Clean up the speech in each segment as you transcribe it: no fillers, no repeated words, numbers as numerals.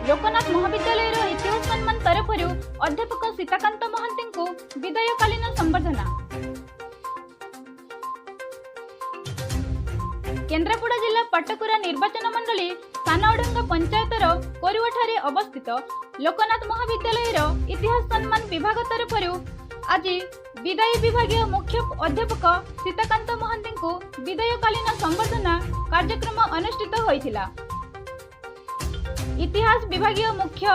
लोकनाथ महाविद्यालय इतिहास सम्मान तरफ अध्यापक सीताकांत महांती को विदायकालीन संबर्धना। केन्द्रापड़ा जिला पाटकुरा निर्वाचन मंडली सानअडंगा पंचायतर कोरुआठारे अवस्थित लोकनाथ महाविद्यालय इतिहास सम्मान विभाग तरफ आज विदायी विभागीय मुख्य अध्यापक सीताकांत महांती को विदायकालीन संबर्धना कार्यक्रम अनुष्ठित होइथिला। इतिहास विभागीय मुख्य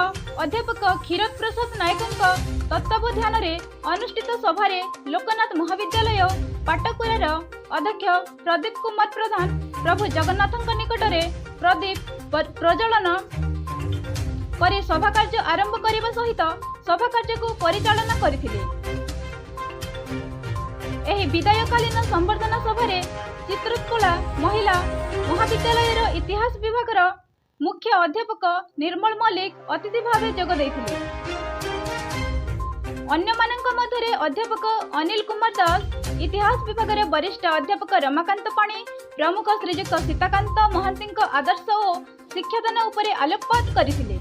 अध्यापक क्षीरोद प्रसाद नायकों तत्वावधान अनुष्ठित सभारे लोकनाथ महाविद्यालय पाटकुरार अध्यक्ष प्रदीप कुमार प्रधान प्रभु जगन्नाथଙ୍କ निकटरे प्रदीप प्रज्वलन पर सभा कार्य आरंभ करने सहित सभा कार्य को परिचालन करथिले। एही विदायकालीन संबर्धना सभारे चित्रोत्कला महिला महाविद्यालयर इतिहास विभागर मुख्य अध्यापक निर्मल मल्लिक अतिथि भावे जोग देथिले। अन्य मानक मध्यरे अध्यापक अनिल कुमार दास, इतिहास विभाग वरिष्ठ अध्यापक रमाकांत पाणी प्रमुख श्रीजुक्त सीताकांत महांती आदर्श और शिक्षादान उपरे आलोकपात करथिले।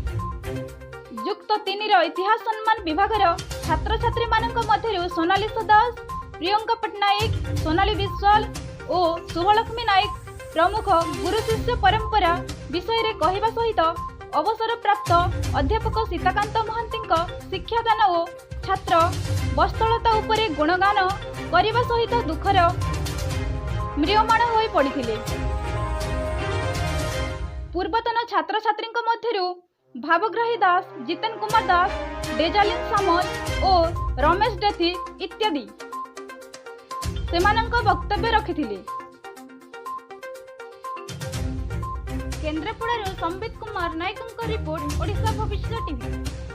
युक्त 3 इतिहास सम्मान विभागर छात्र छात्री मानक मध्यरु सोनाली दास, प्रियंका पटनायक, सोनाली विश्वाल और शुभलक्ष्मी नायक प्रमुख गुरु शिष्य परंपरा विषय रे कहिबा सहित अवसर प्राप्त अध्यापक सीताकांत महांती शिक्षादान और छात्र वत्सलता उपरे गुणगान करने सहित दुखर म्रियमाण होई पड़िथिले। पूर्वतन छात्र छात्री मध्यरु भावग्राही दास, जितेन कुमार दास, डेजालिन सामल और रमेश डेथी इत्यादि सेमानंक वक्तव्य रखिथिले। केन्द्रापड़ा संबित कुमार नायकों रिपोर्ट ओडिशा भविष्य टीवी।